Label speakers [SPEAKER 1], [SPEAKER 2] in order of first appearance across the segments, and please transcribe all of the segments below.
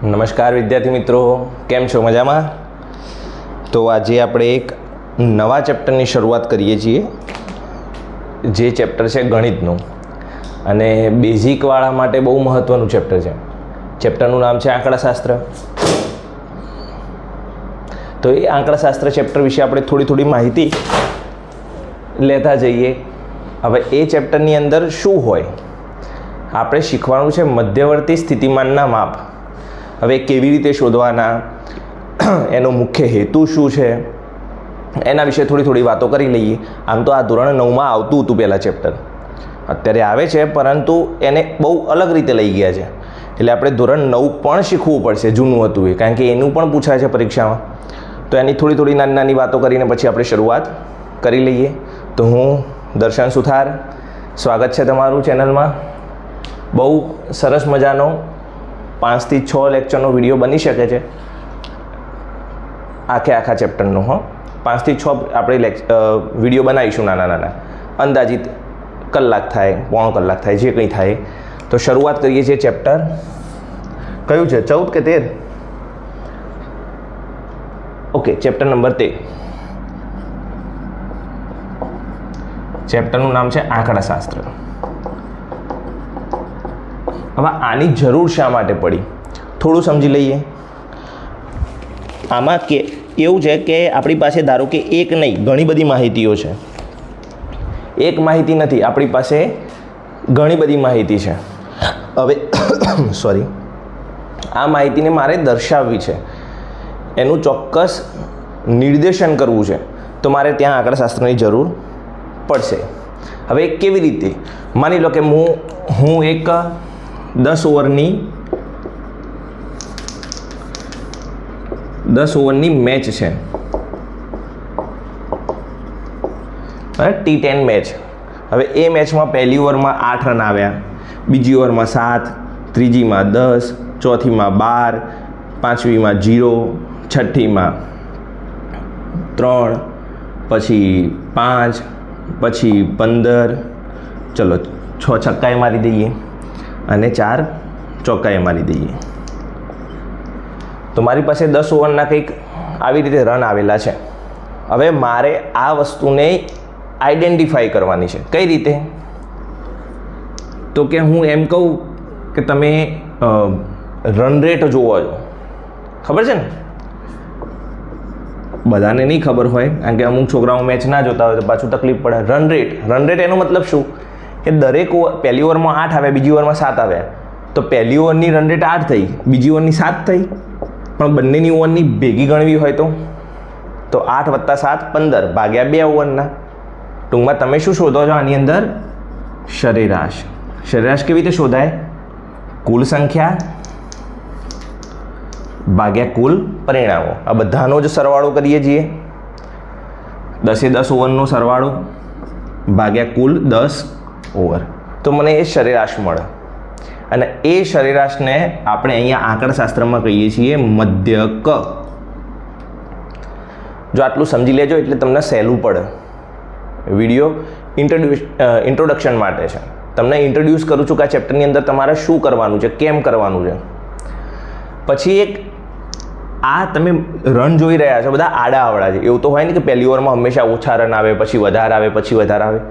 [SPEAKER 1] નમસ્કાર વિદ્યાર્થી મિત્રો, કેમ છો? મજામાં? તો આજે આપણે એક નવા ચેપ્ટરની શરૂઆત કરીએ છીએ, જે ચેપ્ટર છે ગણિતનું, અને બેઝિકવાળા માટે બહુ મહત્ત્વનું ચેપ્ટર છે. ચેપ્ટરનું નામ છે આંકડાશાસ્ત્ર. તો એ આંકડાશાસ્ત્ર ચેપ્ટર વિશે આપણે થોડી માહિતી લેતા જઈએ. હવે એ ચેપ્ટરની અંદર શું હોય? આપણે શીખવાનું છે મધ્યવર્તી સ્થિતિમાનના માપ. હવે કેવી રીતે શોધવાના, એનો મુખ્ય હેતુ શું છે, એના વિશે થોડી વાતો કરી લઈએ. આમ તો આ ધોરણ 9માં આવતું હતું પહેલાં ચેપ્ટર, અત્યારે આવે છે, પરંતુ એને બહુ અલગ રીતે લઈ ગયા છે. એટલે આપણે ધોરણ 9 પણ શીખવું પડશે, જૂનું હતું એ, કારણ કે એનું પણ પૂછાય છે પરીક્ષામાં. તો એની થોડી નાની વાતો કરીને પછી આપણે શરૂઆત કરી લઈએ. તો હું દર્શન સુથાર, સ્વાગત છે તમારું ચેનલમાં. બહુ સરસ મજાનો 5 થી 6 લેક્ચરનો વિડીયો બની શકે છે આખા ચેપ્ટરનો. 5 થી 6 આપણે વિડીયો બનાવીશું, નાના અંદાજિત કલાક થાય, પોણો કલાક થાય, જે કંઈ થાય. તો શરૂઆત કરીએ છીએ. ચેપ્ટર કયું છે? 14 કે 13? Okay, chapter number 13. ચેપ્ટરનું નામ છે આંકડાશાસ્ત્ર. હવે આની જરૂર શા માટે પડી, થોડું સમજી લઈએ. આમાં એવું છે કે આપણી પાસે ધારો કે એક નહીં, ઘણી બધી માહિતીઓ છે. એક માહિતી નથી, આપણી પાસે ઘણી બધી માહિતી છે. હવે સોરી, આ માહિતીને મારે દર્શાવવી છે, એનું ચોક્કસ નિર્દેશન કરવું છે, તો મારે ત્યાં આંકડાશાસ્ત્રની જરૂર પડશે. હવે કેવી રીતે? માની લો કે હું એક 10 ઓવરની મેચ છે, T10 મેચ. હવે એ મેચમાં પહેલી ઓવરમાં 8 રન આવ્યા, બીજી ઓવરમાં 7, ત્રીજીમાં 10, ચોથીમાં 12, પાંચમીમાં 0, છઠ્ઠીમાં 3, પછી 5, પછી 15, ચલો 6 છક્કાએ મારી દઈએ અને 4 ચોક્કાએ મારી દઈએ. તો મારી પાસે 10 ઓવરના કંઈક આવી રીતે રન આવેલા છે. હવે મારે આ વસ્તુને આઈડેન્ટિફાઈ કરવાની છે. કઈ રીતે? તો કે હું એમ કહું કે તમે રન રેટ જોવો છો. ખબર છે ને? બધાને નહીં ખબર હોય, કારણ કે અમુક છોકરાઓ મેચ ના જોતા હોય તો પાછું તકલીફ પડે. રન રેટ એનો મતલબ શું? કે દરેક પહેલી ઓવરમાં 8 આવ્યા, બીજી ઓવરમાં 7 આવ્યા, તો પહેલી ઓવરની રન રેટ 8 થઈ, બીજી ઓવરની 7 થઈ, પણ બંનેની ઓવરની ભેગી ગણવી હોય તો 8 + 7 15 ભાગ્યા 2 ઓવરના. ટૂંકમાં તમે શું શોધો છો આની અંદર? સરેરાશ. સરેરાશ કેવી રીતે શોધાય? કુલ સંખ્યા ભાગ્યા કુલ પરિણામો. આ બધાનો જ સરવાળો કરીએ છીએ. 10 ઓવરનો સરવાળો ભાગ્યા કુલ 10 ઓવર, તો મને એ સરેરાશ મળે. અને એ સરેરાશને આપણે અહીંયા આંકડાશાસ્ત્રમાં કહીએ છીએ મધ્યક. જો આટલું સમજી લેજો એટલે તમને સહેલું પડે. વિડીયો ઇન્ટ્રોડક્શન માટે છે, તમને ઇન્ટ્રોડ્યુસ કરું છું કે આ ચેપ્ટરની અંદર તમારે શું કરવાનું છે, કેમ કરવાનું છે. પછી એક આ તમે રન જોઈ રહ્યા છો, બધા આડા આવડા છે. એવું તો હોય ને કે પહેલી ઓવરમાં હંમેશા ઓછા રન આવે, પછી વધારે આવે, પછી વધારે આવે.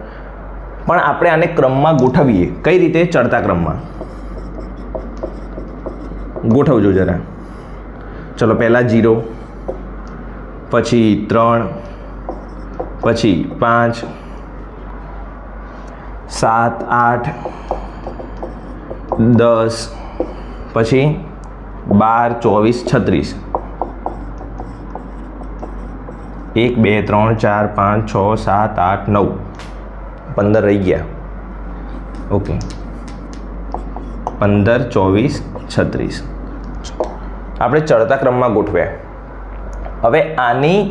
[SPEAKER 1] પણ આપણે આને ક્રમમાં ગોઠવીએ. કઈ રીતે? ચડતા ક્રમમાં ગોઠવજો જરા. ચલો, પહેલાં 0, પછી 3, પછી 5, 7, 8, 10, પછી 12, 24, 36. 1, 2, 3, 4, 5, 6, 7, 8, 9, 15 રહી ગયા. ઓકે, 15, 24, 36 આપણે ચડતા ક્રમમાં ગોઠવ્યા. હવે આની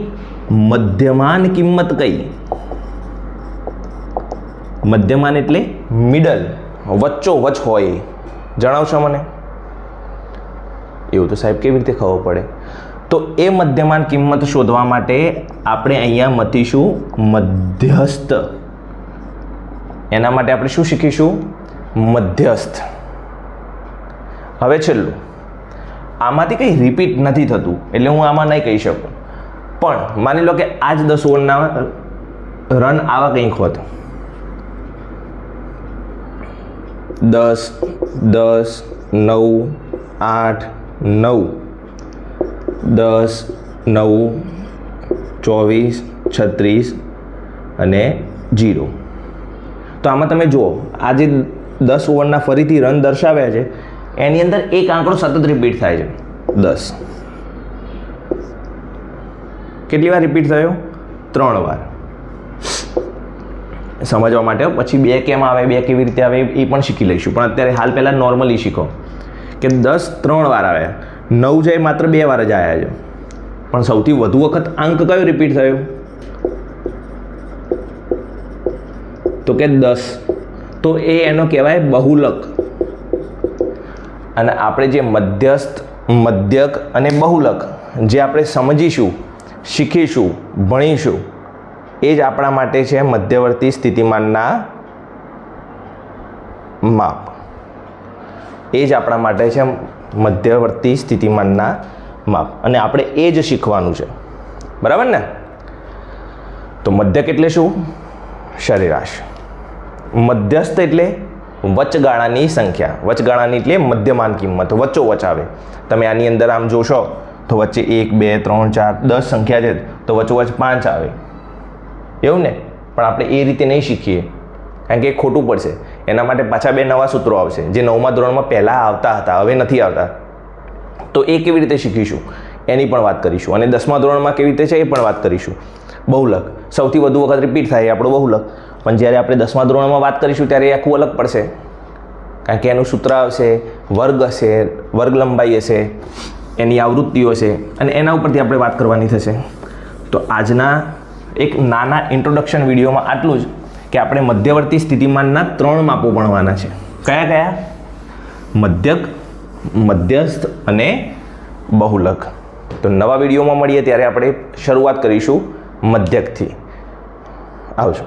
[SPEAKER 1] મધ્યમાન કિંમત કઈ? મધ્યમાન એટલે મિડલ, વચ્ચોવચ હોય. જણાવશો મને? એવું તો સાહેબ કેવી રીતે ખબર પડે? તો એ મધ્યમાન કિંમત શોધવા માટે આપણે અહીંયા મથીશું મધ્યસ્થ. એના માટે આપણે શું શીખીશું? મધ્યસ્થ. હવે છેલ્લું, આમાંથી કંઈ રિપીટ નથી થતું એટલે હું આમાં નહીં કહી શકું. પણ માની લો કે આ જ 10 ઓવરના રન આવા કંઈક હોત 10, 10, 9, 8, 9, 10, 9, 24, 36 અને 0. તો આમાં તમે જુઓ આ જે 10 ઓવરના ફરીથી રન દર્શાવ્યા છે એની અંદર એક આંકડો સતત રિપીટ થાય છે 10. કેટલી વાર રિપીટ થયો? 3 વાર. સમજવા માટે પછી 2 કેમ આવે, 2 કેવી રીતે આવે એ પણ શીખી લઈશું. પણ અત્યારે હાલ પહેલાં નોર્મલી શીખો કે 10 3 વાર આવે, 9 જાય માત્ર 2 વાર જ આવ્યા છે. પણ સૌથી વધુ વખત અંક કયો રિપીટ થયો? તો કે 10. તો એ એનો કહેવાય બહુલક. અને આપણે જે મધ્યસ્થ, મધ્યક અને બહુલક જે આપણે સમજીશું, શીખીશું, ભણીશું એ જ આપણા માટે છે મધ્યવર્તી સ્થિતિમાનના માપ. એ જ આપણા માટે છે મધ્યવર્તી સ્થિતિમાનના માપ. અને આપણે એ જ શીખવાનું છે. બરાબર ને? તો મધ્યક એટલે શું? સરેરાશ. મધ્યસ્થ એટલે વચગાળાની સંખ્યા. વચગાળાની એટલે મધ્યમાન કિંમત, વચ્ચોવચ આવે. તમે આની અંદર આમ જોશો તો વચ્ચે 1, 2, 3, 4, 10 સંખ્યા છે તો વચ્ચોવચ 5 આવે. એવું ને? પણ આપણે એ રીતે નહીં શીખીએ કારણ કે એ ખોટું પડશે. એના માટે પાછા 2 નવા સૂત્રો આવશે જે 9મા ધોરણમાં પહેલાં આવતા હતા, હવે નથી આવતા. તો એ કેવી રીતે શીખીશું એની પણ વાત કરીશું. અને 10મા ધોરણમાં કેવી રીતે છે એ પણ વાત કરીશું. બહુલક સૌથી વધુ વખત રિપીટ થાય એ આપણો બહુલક. પણ જ્યારે આપણે 10મા ધોરણમાં વાત કરીશું ત્યારે એ આખું અલગ પડશે કારણ કે એનું સૂત્ર આવશે, વર્ગ હશે, વર્ગ લંબાઈ હશે, એની આવૃત્તિઓ છે અને એના ઉપરથી આપણે વાત કરવાની થશે. તો આજના એક નાના ઇન્ટ્રોડક્શન વિડીયોમાં આટલું જ કે આપણે મધ્યવર્તી સ્થિતિમાનના 3 માપો ભણવાના છે. કયા કયા? મધ્યક, મધ્યસ્થ અને બહુલક. તો નવા વિડીયોમાં મળીએ ત્યારે આપણે શરૂઆત કરીશું મધ્યકથી. આવજો.